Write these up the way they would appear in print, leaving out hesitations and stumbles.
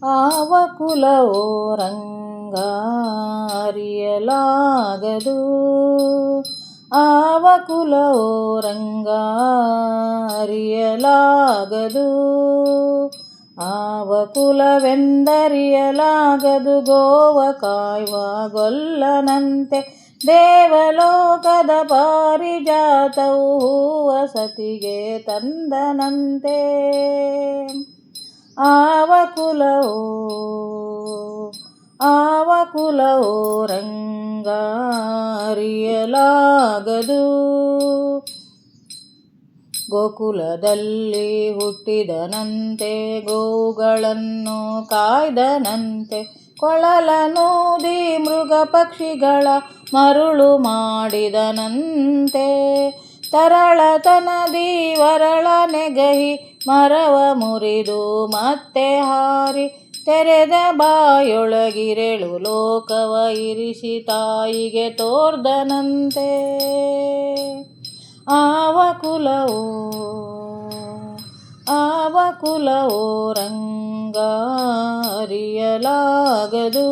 ಆವ ಕುಲವೋ ರಂಗ ಅರಿಯಲಾಗದು. ಆವ ಕುಲವೋ ರಂಗ ಅರಿಯಲಾಗದು. ಆವ ಕುಲವೆಂದರಿಯಲಾಗದು. ಗೋವ ಕಾಯುವ ಗೊಲ್ಲನಂತೆ ದೇವಲೋಕದ ಪಾರಿಜಾತವು ಹೂವ ಸತಿಗೆ ತಂದನಂತೆ. ಆವ ಕುಲವೋ ರಂಗ ಅರಿಯಲಾಗದು. ಗೋಕುಲದಲ್ಲಿ ಹುಟ್ಟಿದನಂತೆ ಗೋವುಗಳನ್ನು ಕಾಯ್ದನಂತೆ. ಕೊಳಲನೂದಿ ಮೃಗ ಪಕ್ಷಿಗಳ ಮರುಳು ಮಾಡಿದನಂತೆ. ತರಳತನದಿ ವರಳ ನೆಗಹಿ ಮರವ ಮುರಿದು ಮತ್ತೆ ಹಾರಿ ತೆರೆದ ಬಾಯೊಳಗಿರೆಳು ಲೋಕವ ಇರಿಸಿ ತಾಯಿಗೆ ತೋರ್ದನಂತೆ. ಆವ ಕುಲವೋ ರಂಗ ಅರಿಯಲಾಗದು.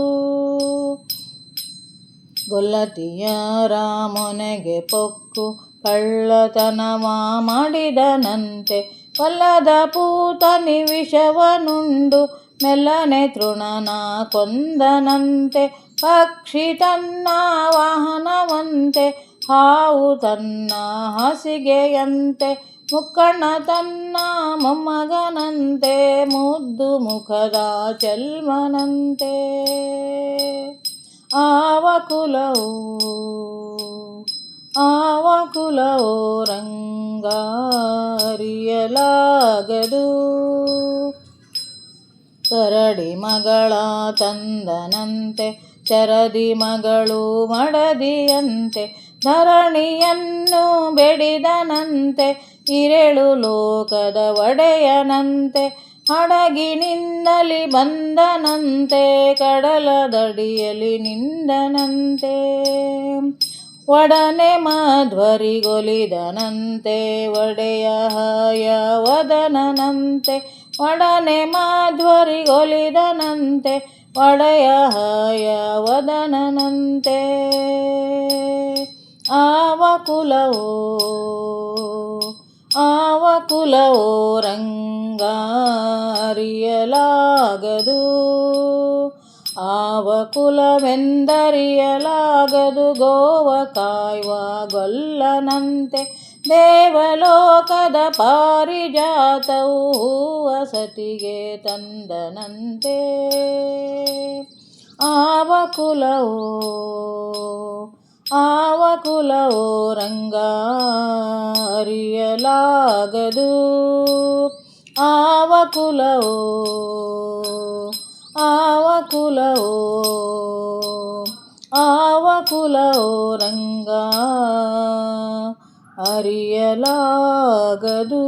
ಗೊಲ್ಲತಿಯ ರಾಮನೆಗೆ ಪೊಕ್ಕು ಕಳ್ಳತನವ ಮಾಡಿದನಂತೆ. ಕೊಲ್ಲದ ಪೂತನಿ ವಿಷವನುಂಡು ಮೆಲ್ಲನೆ ತೃಣನ ಕೊಂದನಂತೆ. ಪಕ್ಷಿ ತನ್ನ ವಾಹನವಂತೆ, ಹಾವು ತನ್ನ ಹಾಸಿಗೆಯಂತೆ, ಮುಕ್ಕಣ್ಣ ತನ್ನ ಮೊಮ್ಮಗನಂತೆ, ಮುದ್ದು ಮುಖದ ಚೆಲ್ಮನಂತೆ. ಆವ ಕುಲವೋ ರಂಗ ಅರಿಯಲಾಗದು. ಕರಡಿ ಮಗಳ ತಂದನಂತೆ, ಚರದಿ ಮಗಳು ಮಡದಿಯಂತೆ. ಧರಣಿಯನ್ನು ಬೆಡಿದನಂತೆ, ಇರೆಳು ಲೋಕದ ಒಡೆಯನಂತೆ. ಹಡಗಿನಿಂದಲಿ ಬಂದನಂತೆ, ಕಡಲದಡಿಯಲ್ಲಿ ನಿಂದನಂತೆ. ಒಡನೆ ಮಾಧ್ವರಿಗೊಲಿದನಂತೆ, ಒಡೆಯ ಹಯವದನಂತೆ. ಒಡನೆ ಮಾಧ್ವರಿಗೊಲಿದನಂತೆ, ಒಡೆಯ ಹಯವದನಂತೆ. ಆವ ಕುಲವೋ ರಂಗ ಅರಿಯಲಾಗದು. ಆವ ಕುಲವೆಂದರಿಯಲಾಗದು. ಗೋವ ಕಾಯುವ ಗೊಲ್ಲನಂತೆ ದೇವಲೋಕದ ಪಾರಿಜಾತವು ಹೂವ ಸತಿಗೆ ತಂದನಂತೆ. ಆವ ಕುಲವೋ ರಂಗ ಅರಿಯಲಾಗದು. ಆವ ಕುಲವೋ ರಂಗ ಅರಿಯಲಾಗದು.